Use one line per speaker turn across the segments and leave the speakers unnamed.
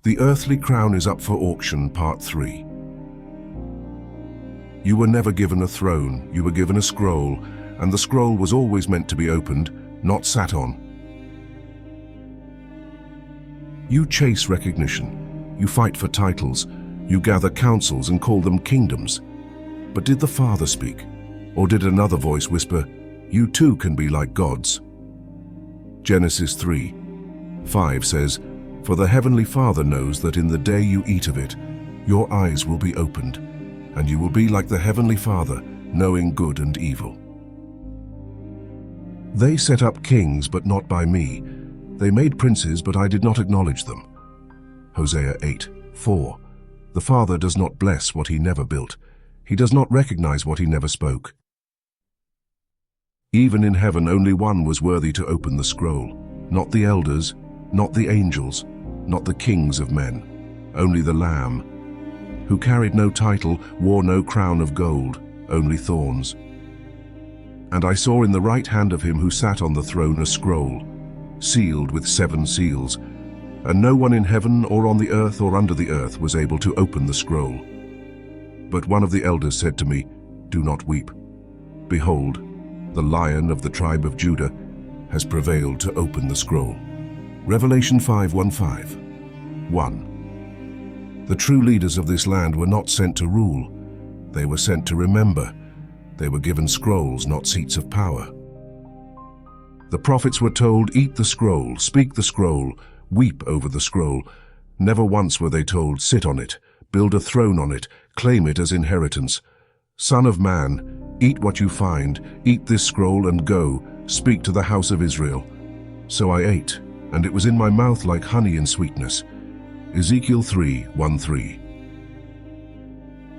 The Earthly Crown is Up for Auction, Part 3. You were never given a throne, you were given a scroll, and the scroll was always meant to be opened, not sat on. You chase recognition, you fight for titles, you gather councils and call them kingdoms. But did the Father speak? Or did another voice whisper, "You too can be like gods"? Genesis 3:5 says, "For the Heavenly Father knows that in the day you eat of it, your eyes will be opened, and you will be like the Heavenly Father, knowing good and evil." They set up kings, but not by me. They made princes, but I did not acknowledge them. Hosea 8:4. The Father does not bless what he never built. He does not recognize what he never spoke. Even in heaven, only one was worthy to open the scroll. Not the elders, not the angels, not the kings of men, only the Lamb, who carried no title, wore no crown of gold, only thorns. And I saw in the right hand of him who sat on the throne a scroll, sealed with 7 seals, and no one in heaven or on the earth or under the earth was able to open the scroll. But one of the elders said to me, "Do not weep. Behold, the Lion of the tribe of Judah has prevailed to open the scroll." Revelation 5:1-5. 1. The true leaders of this land were not sent to rule. They were sent to remember. They were given scrolls, not seats of power. The prophets were told, "Eat the scroll, speak the scroll, weep over the scroll." Never once were they told, "Sit on it, build a throne on it, claim it as inheritance." Son of man, eat what you find, eat this scroll and go, speak to the house of Israel. So I ate, and it was in my mouth like honey and sweetness. Ezekiel 3:1-3.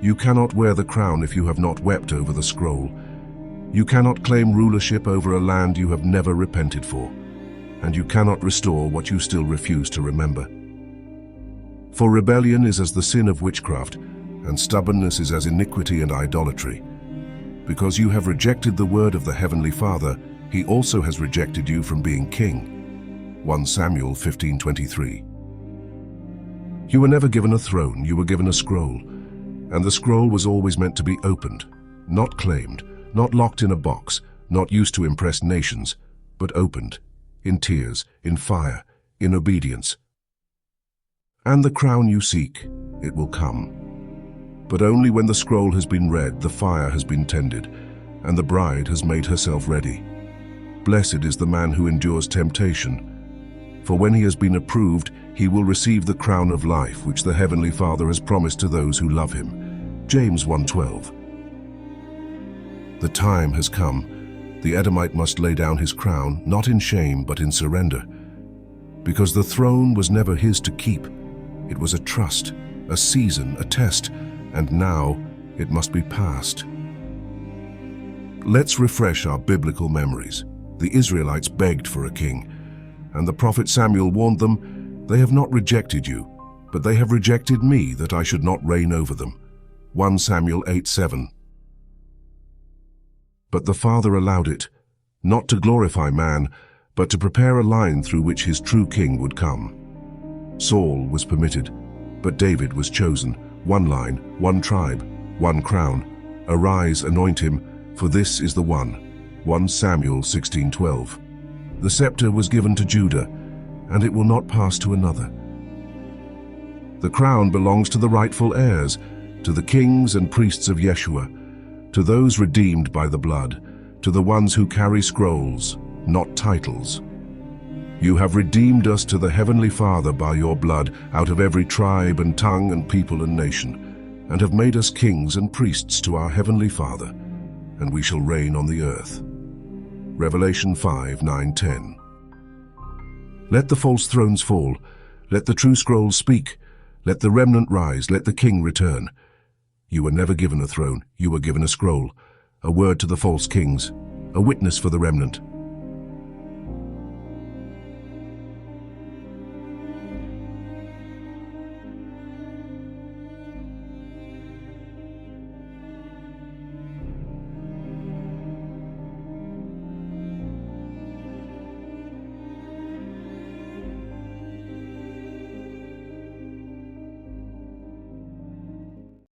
You cannot wear the crown if you have not wept over the scroll. You cannot claim rulership over a land you have never repented for, and you cannot restore what you still refuse to remember. For rebellion is as the sin of witchcraft, and stubbornness is as iniquity and idolatry. Because you have rejected the word of the Heavenly Father, he also has rejected you from being king. 1 Samuel 15:23. You were never given a throne, you were given a scroll, and the scroll was always meant to be opened, not claimed, not locked in a box, not used to impress nations, but opened, in tears, in fire, in obedience. And the crown you seek, it will come. But only when the scroll has been read, the fire has been tended, and the bride has made herself ready. Blessed is the man who endures temptation, for when he has been approved, he will receive the crown of life which the Heavenly Father has promised to those who love him. James 1:12. The time has come. The Edomite must lay down his crown, not in shame, but in surrender. Because the throne was never his to keep. It was a trust, a season, a test, and now it must be passed. Let's refresh our biblical memories. The Israelites begged for a king, and the prophet Samuel warned them, "They have not rejected you, but they have rejected me, that I should not reign over them." 1 Samuel 8:7. But the Father allowed it, not to glorify man, but to prepare a line through which his true king would come. Saul was permitted, but David was chosen. One line, one tribe, one crown. Arise, anoint him, for this is the one. 1 Samuel 16:12. The scepter was given to Judah, and it will not pass to another. The crown belongs to the rightful heirs, to the kings and priests of Yeshua, to those redeemed by the blood, to the ones who carry scrolls, not titles. You have redeemed us to the Heavenly Father by your blood, out of every tribe and tongue and people and nation, and have made us kings and priests to our Heavenly Father, and we shall reign on the earth. Revelation 5:9-10. Let the false thrones fall, let the true scrolls speak, let the remnant rise, let the king return. You were never given a throne, you were given a scroll, a word to the false kings, a witness for the remnant,